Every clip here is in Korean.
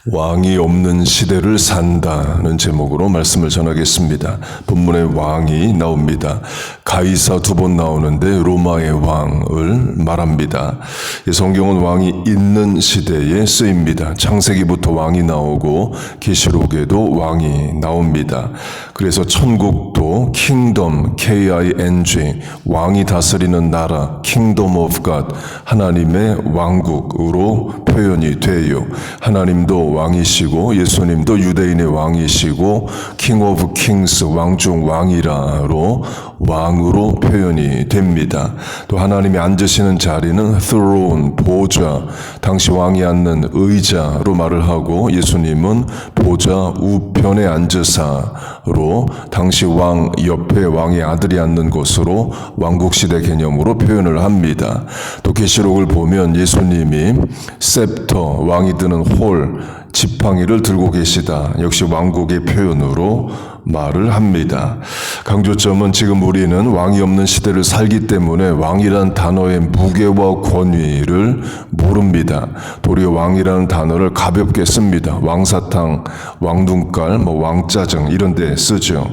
왕이 없는 시대를 산다는 제목으로 말씀을 전하겠습니다. 본문에 왕이 나옵니다. 가이사 2번 나오는데 로마의 왕을 말합니다. 이 성경은 왕이 있는 시대에 쓰입니다. 창세기부터 왕이 나오고 계시록에도 왕이 나옵니다. 그래서 천국도 킹덤, K-I-N-G, 왕이 다스리는 나라, Kingdom of God, 하나님의 왕국으로 표현이 돼요. 하나님도 왕이시고 예수님도 유대인의 왕이시고 King of Kings, 왕중 왕이라로 왕으로 표현이 됩니다. 또 하나님이 앉으시는 자리는 throne, 보좌, 당시 왕이 앉는 의자로 말을 하고 예수님은 보좌 우편에 앉으사로 당시 왕 옆에 왕의 아들이 앉는 곳으로 왕국시대 개념으로 표현을 합니다. 또 계시록을 보면 예수님이 셉터, 왕이 드는 홀, 지팡이를 들고 계시다. 역시 왕국의 표현으로 말을 합니다. 강조점은 지금 우리는 왕이 없는 시대를 살기 때문에 왕이란 단어의 무게와 권위를 모릅니다. 도리어 왕이라는 단어를 가볍게 씁니다. 왕사탕, 왕눈깔, 왕짜증 이런 데 쓰죠.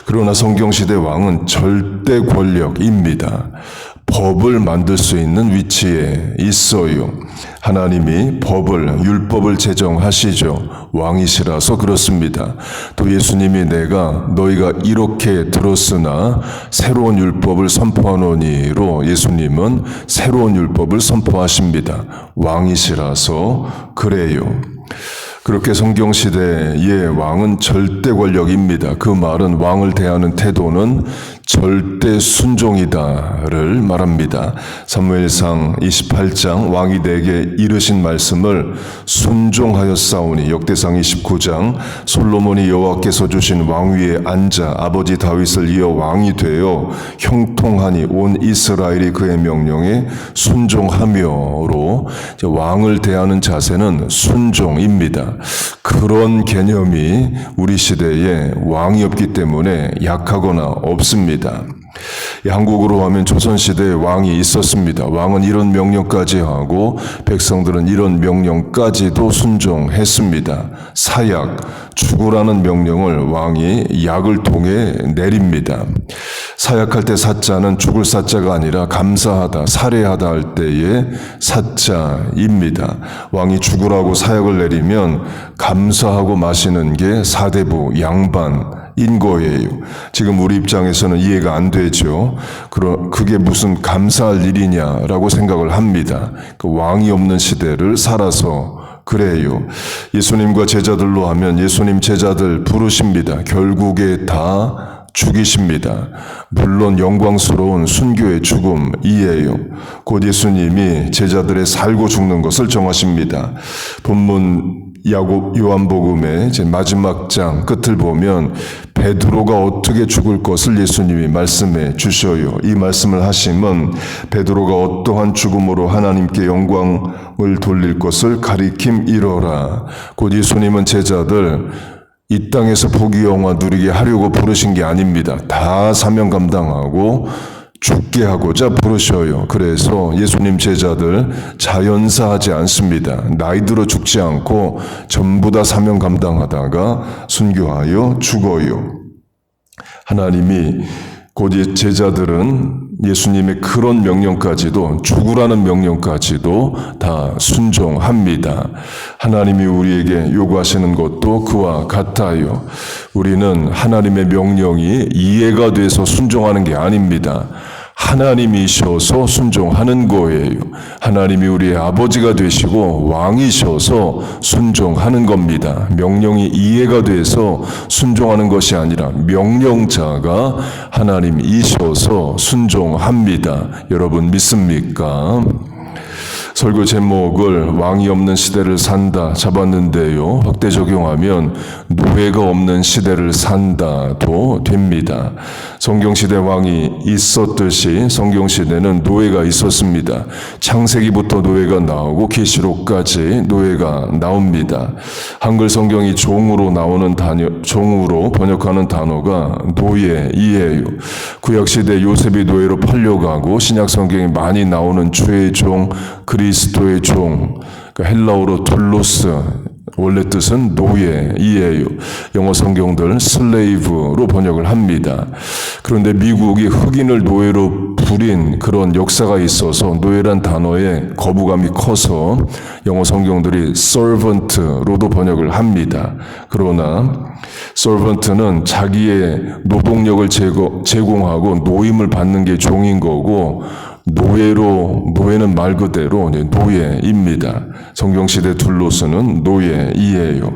그러나 성경시대 왕은 절대 권력입니다. 법을 만들 수 있는 위치에 있어요. 하나님이 율법을 제정하시죠. 왕이시라서 그렇습니다. 또 예수님이 내가 너희가 이렇게 들었으나 새로운 율법을 선포하노니로 예수님은 새로운 율법을 선포하십니다. 왕이시라서 그래요. 그렇게 성경시대의 왕은 절대 권력입니다. 그 말은 왕을 대하는 태도는 절대 순종이다를 말합니다. 사무엘상 28장 왕이 내게 이르신 말씀을 순종하였사오니 역대상 29장 솔로몬이 여호와께서 주신 왕위에 앉아 아버지 다윗을 이어 왕이 되어 형통하니 온 이스라엘이 그의 명령에 순종하며로 왕을 대하는 자세는 순종입니다. 그런 개념이 우리 시대에 왕이 없기 때문에 약하거나 없습니다. 한국으로 하면 조선시대에 왕이 있었습니다. 왕은 이런 명령까지 하고 백성들은 이런 명령까지도 순종했습니다. 사약, 죽으라는 명령을 왕이 약을 통해 내립니다. 사약할 때 사자는 죽을 사자가 아니라 감사하다, 살해하다 할 때의 사자입니다. 왕이 죽으라고 사약을 내리면 감사하고 마시는 게 사대부, 양반인 거예요. 지금 우리 입장에서는 이해가 안 되죠. 그게 무슨 감사할 일이냐라고 생각을 합니다. 그 왕이 없는 시대를 살아서 그래요. 예수님과 제자들로 하면 예수님 제자들 부르십니다. 결국에 다 죽이십니다. 물론 영광스러운 순교의 죽음이에요. 곧 예수님이 제자들의 살고 죽는 것을 정하십니다. 본문 요한복음의 마지막 장 끝을 보면 베드로가 어떻게 죽을 것을 예수님이 말씀해 주셔요. 이 말씀을 하심은 베드로가 어떠한 죽음으로 하나님께 영광을 돌릴 것을 가리킴이로라. 곧 예수님은 제자들 이 땅에서 복의 영화 누리게 하려고 부르신 게 아닙니다. 다 사명 감당하고 죽게 하고자 부르셔요. 그래서 예수님 제자들 자연사하지 않습니다. 나이 들어 죽지 않고 전부 다 사명 감당하다가 순교하여 죽어요. 하나님이 곧 제자들은 예수님의 그런 명령까지도 죽으라는 명령까지도 다 순종합니다. 하나님이 우리에게 요구하시는 것도 그와 같아요. 우리는 하나님의 명령이 이해가 돼서 순종하는 게 아닙니다. 하나님이셔서 순종하는 거예요. 하나님이 우리의 아버지가 되시고 왕이셔서 순종하는 겁니다. 명령이 이해가 돼서 순종하는 것이 아니라 명령자가 하나님이셔서 순종합니다. 여러분 믿습니까? 설교 제목을 왕이 없는 시대를 산다 잡았는데요. 확대 적용하면 노예가 없는 시대를 산다도 됩니다. 성경시대 왕이 있었듯이 성경시대는 노예가 있었습니다. 창세기부터 노예가 나오고 계시록까지 노예가 나옵니다. 한글 성경이 종으로 번역하는 단어가 노예이에요. 구약시대 요셉이 노예로 팔려가고 신약 성경에 많이 나오는 주의 종, 그리스도의 종, 헬라어로 둘로스, 원래 뜻은 노예이에요. 영어 성경들 slave로 번역을 합니다. 그런데 미국이 흑인을 노예로 부린 그런 역사가 있어서 노예란 단어에 거부감이 커서 영어 성경들이 servant로도 번역을 합니다. 그러나 servant는 자기의 노동력을 제공하고 노임을 받는 게 종인 거고, 노예는 말 그대로 노예입니다. 성경시대 둘로서는 노예이에요.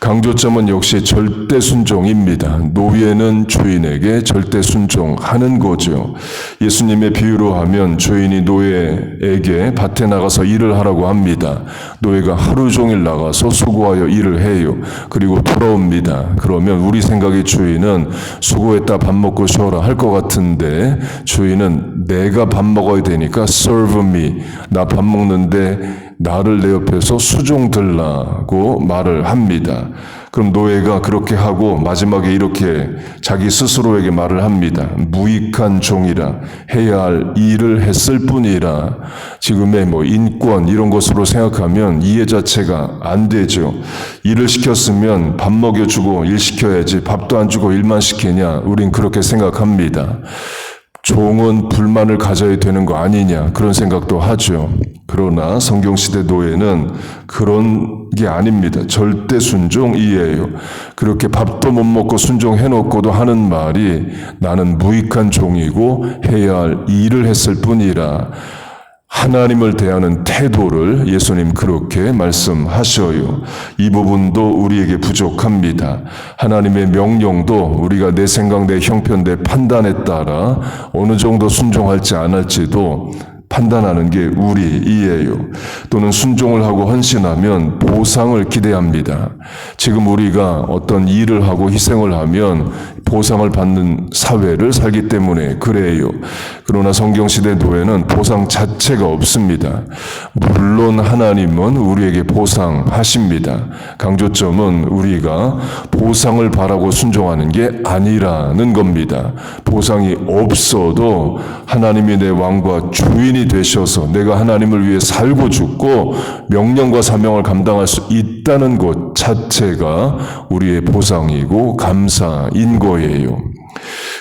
강조점은 역시 절대 순종입니다. 노예는 주인에게 절대 순종하는 거죠. 예수님의 비유로 하면 주인이 노예에게 밭에 나가서 일을 하라고 합니다. 노예가 하루 종일 나가서 수고하여 일을 해요. 그리고 돌아옵니다. 그러면 우리 생각의 주인은 수고했다 밥 먹고 쉬어라 할 것 같은데, 주인은 내가 밥 먹어야 되니까 serve me, 나 밥 먹는데 나를 내 옆에서 수종 들라고 말을 합니다. 그럼 노예가 그렇게 하고 마지막에 이렇게 자기 스스로에게 말을 합니다. 무익한 종이라, 해야 할 일을 했을 뿐이라. 지금의 인권 이런 것으로 생각하면 이해 자체가 안 되죠. 일을 시켰으면 밥 먹여주고 일 시켜야지, 밥도 안 주고 일만 시키냐, 우린 그렇게 생각합니다. 종은 불만을 가져야 되는 거 아니냐, 그런 생각도 하죠. 그러나 성경시대 노예는 그런 게 아닙니다. 절대 순종이에요. 그렇게 밥도 못 먹고 순종해놓고도 하는 말이 나는 무익한 종이고 해야 할 일을 했을 뿐이라. 하나님을 대하는 태도를 예수님 그렇게 말씀하셔요. 이 부분도 우리에게 부족합니다. 하나님의 명령도 우리가 내 생각, 내 형편, 내 판단에 따라 어느 정도 순종할지 안 할지도 판단하는 게 우리이에요. 또는 순종을 하고 헌신하면 보상을 기대합니다. 지금 우리가 어떤 일을 하고 희생을 하면 보상을 받는 사회를 살기 때문에 그래요. 그러나 성경시대 노예는 보상 자체가 없습니다. 물론 하나님은 우리에게 보상하십니다. 강조점은 우리가 보상을 바라고 순종하는 게 아니라는 겁니다. 보상이 없어도 하나님이 내 왕과 주인이 되셔서 내가 하나님을 위해 살고 죽고 명령과 사명을 감당할 수 있다는 것 자체가 우리의 보상이고 감사인 거예요.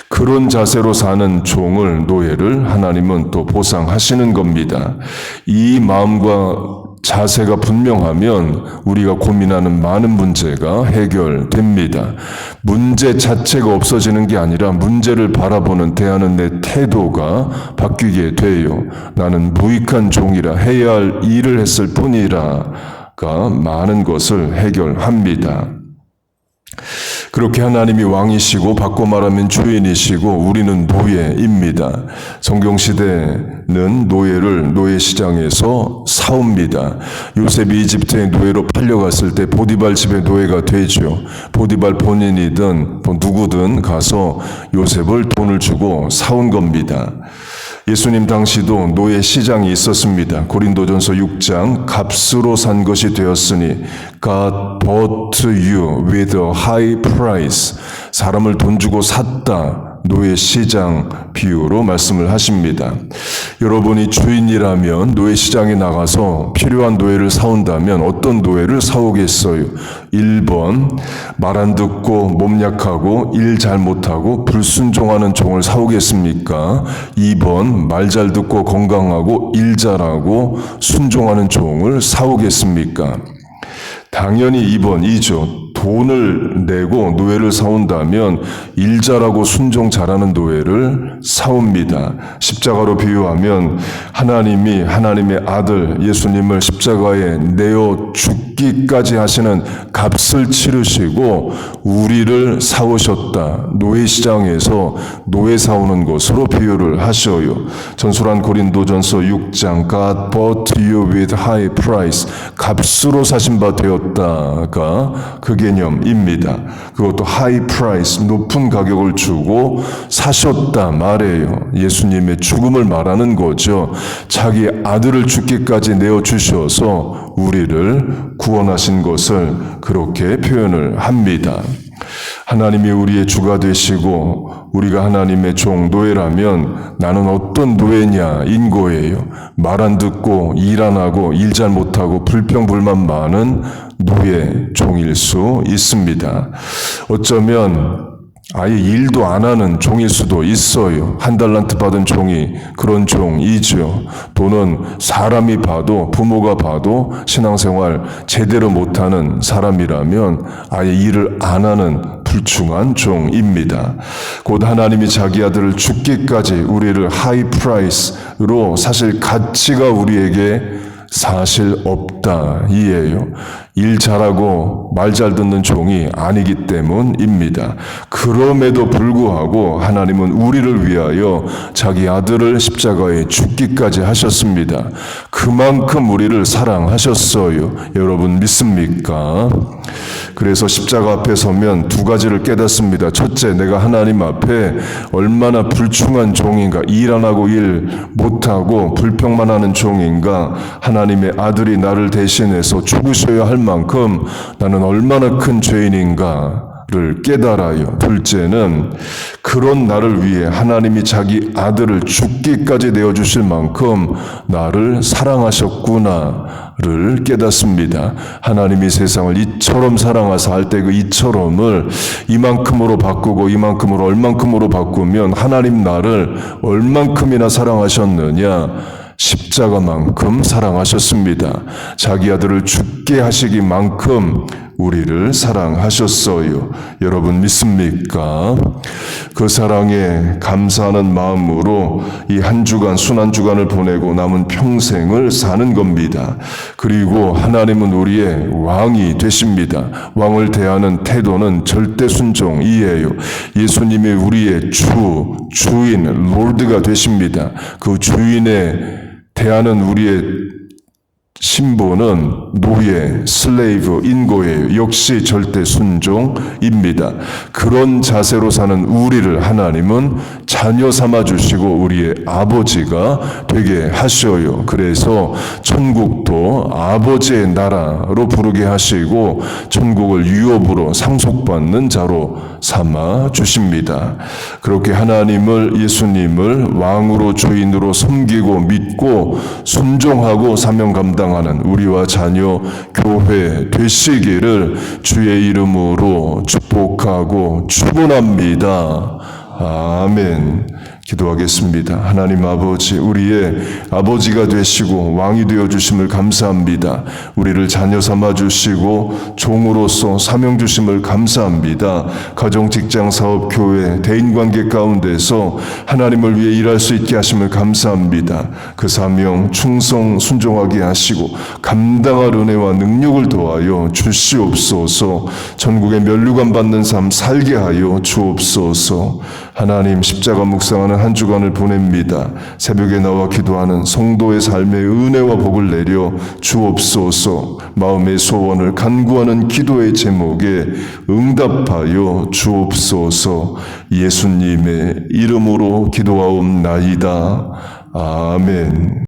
그런 자세로 사는 종을, 노예를 하나님은 또 보상하시는 겁니다. 이 마음과 자세가 분명하면 우리가 고민하는 많은 문제가 해결됩니다. 문제 자체가 없어지는 게 아니라 문제를 바라보는, 대하는 내 태도가 바뀌게 돼요. 나는 무익한 종이라, 해야 할 일을 했을 뿐이라가 많은 것을 해결합니다. 그렇게 하나님이 왕이시고 바꿔 말하면 주인이시고 우리는 노예입니다. 성경시대는 노예를 노예시장에서 사옵니다. 요셉이 이집트에 노예로 팔려갔을 때 보디발 집의 노예가 되죠. 보디발 본인이든 누구든 가서 요셉을 돈을 주고 사온 겁니다. 예수님 당시도 노예 시장이 있었습니다. 고린도전서 6장, 값으로 산 것이 되었으니 God bought you with a high price. 사람을 돈 주고 샀다. 노예 시장 비유로 말씀을 하십니다. 여러분이 주인이라면 노예 시장에 나가서 필요한 노예를 사온다면 어떤 노예를 사오겠어요? 1번, 말 안 듣고 몸 약하고 일 잘 못하고 불순종하는 종을 사오겠습니까? 2번, 말 잘 듣고 건강하고 일 잘하고 순종하는 종을 사오겠습니까? 당연히 2번이죠. 돈을 내고 노예를 사온다면 일 잘하고 순종 잘하는 노예를 사옵니다. 십자가로 비유하면 하나님이 하나님의 아들 예수님을 십자가에 내어 죽기까지 하시는 값을 치르시고 우리를 사오셨다. 노예시장에서 노예 사오는 것으로 비유를 하셔요. 전술한 고린도전서 6장 God bought you with high price. 값으로 사신 바 되었다가 그 개념입니다. 그것도 high price, 높은 가격을 주고 사셨다 말이에요. 예수님의 죽음을 말하는 거죠. 자기 아들을 죽기까지 내어주셔서 우리를 구원하신 것을 그렇게 표현을 합니다. 하나님이 우리의 주가 되시고 우리가 하나님의 종 노예라면 나는 어떤 노예냐인 거예요. 말 안 듣고 일 안 하고 일 잘 못하고 못하고 불평불만 많은 노예 종일 수 있습니다. 어쩌면 아예 일도 안 하는 종일 수도 있어요. 한 달란트 받은 종이 그런 종이죠. 또는 사람이 봐도, 부모가 봐도 신앙생활 제대로 못하는 사람이라면 아예 일을 안 하는 불충한 종입니다. 곧 하나님이 자기 아들을 죽기까지 우리를 하이 프라이스로 사실 가치가 우리에게 사실 없다 이에요. 일 잘하고 말 잘 듣는 종이 아니기 때문입니다. 그럼에도 불구하고 하나님은 우리를 위하여 자기 아들을 십자가에 죽기까지 하셨습니다. 그만큼 우리를 사랑하셨어요. 여러분 믿습니까? 그래서 십자가 앞에 서면 두 가지를 깨닫습니다. 첫째, 내가 하나님 앞에 얼마나 불충한 종인가, 일 안 하고 일 못하고 불평만 하는 종인가, 하나님의 아들이 나를 대신해서 죽으셔야 할 만큼 나는 얼마나 큰 죄인인가를 깨달아요. 둘째는 그런 나를 위해 하나님이 자기 아들을 죽기까지 내어주실 만큼 나를 사랑하셨구나를 깨닫습니다. 하나님이 세상을 이처럼 사랑하사 할 때 그 이처럼을 이만큼으로 바꾸고 이만큼으로 얼만큼으로 바꾸면 하나님 나를 얼만큼이나 사랑하셨느냐, 십자가만큼 사랑하셨습니다. 자기 아들을 죽게 하시기만큼 우리를 사랑하셨어요. 여러분 믿습니까? 그 사랑에 감사하는 마음으로 이 한 주간, 순한 주간을 보내고 남은 평생을 사는 겁니다. 그리고 하나님은 우리의 왕이 되십니다. 왕을 대하는 태도는 절대 순종이에요. 예수님이 우리의 주인, 롤드가 되십니다. 그 주인의 대하는 우리의 신분은 노예, 슬레이브인 거예요. 역시 절대 순종입니다. 그런 자세로 사는 우리를 하나님은 자녀 삼아 주시고 우리의 아버지가 되게 하셔요. 그래서 천국도 아버지의 나라로 부르게 하시고 천국을 유업으로 상속받는 자로 삼아 주십니다. 그렇게 하나님을, 예수님을 왕으로 주인으로 섬기고 믿고 순종하고 사명 감당하는 우리와 자녀 교회 되시기를 주의 이름으로 축복하고 축원합니다. 아멘. 기도하겠습니다. 하나님 아버지, 우리의 아버지가 되시고 왕이 되어 주심을 감사합니다. 우리를 자녀 삼아 주시고 종으로서 사명 주심을 감사합니다. 가정, 직장, 사업, 교회, 대인관계 가운데서 하나님을 위해 일할 수 있게 하심을 감사합니다. 그 사명 충성 순종하게 하시고 감당할 은혜와 능력을 더하여 주시옵소서. 전국에 면류관 받는 삶 살게 하여 주옵소서. 하나님, 십자가 묵상하는 한 주간을 보냅니다. 새벽에 나와 기도하는 성도의 삶의 은혜와 복을 내려 주옵소서. 마음의 소원을 간구하는 기도의 제목에 응답하여 주옵소서. 예수님의 이름으로 기도하옵나이다. 아멘.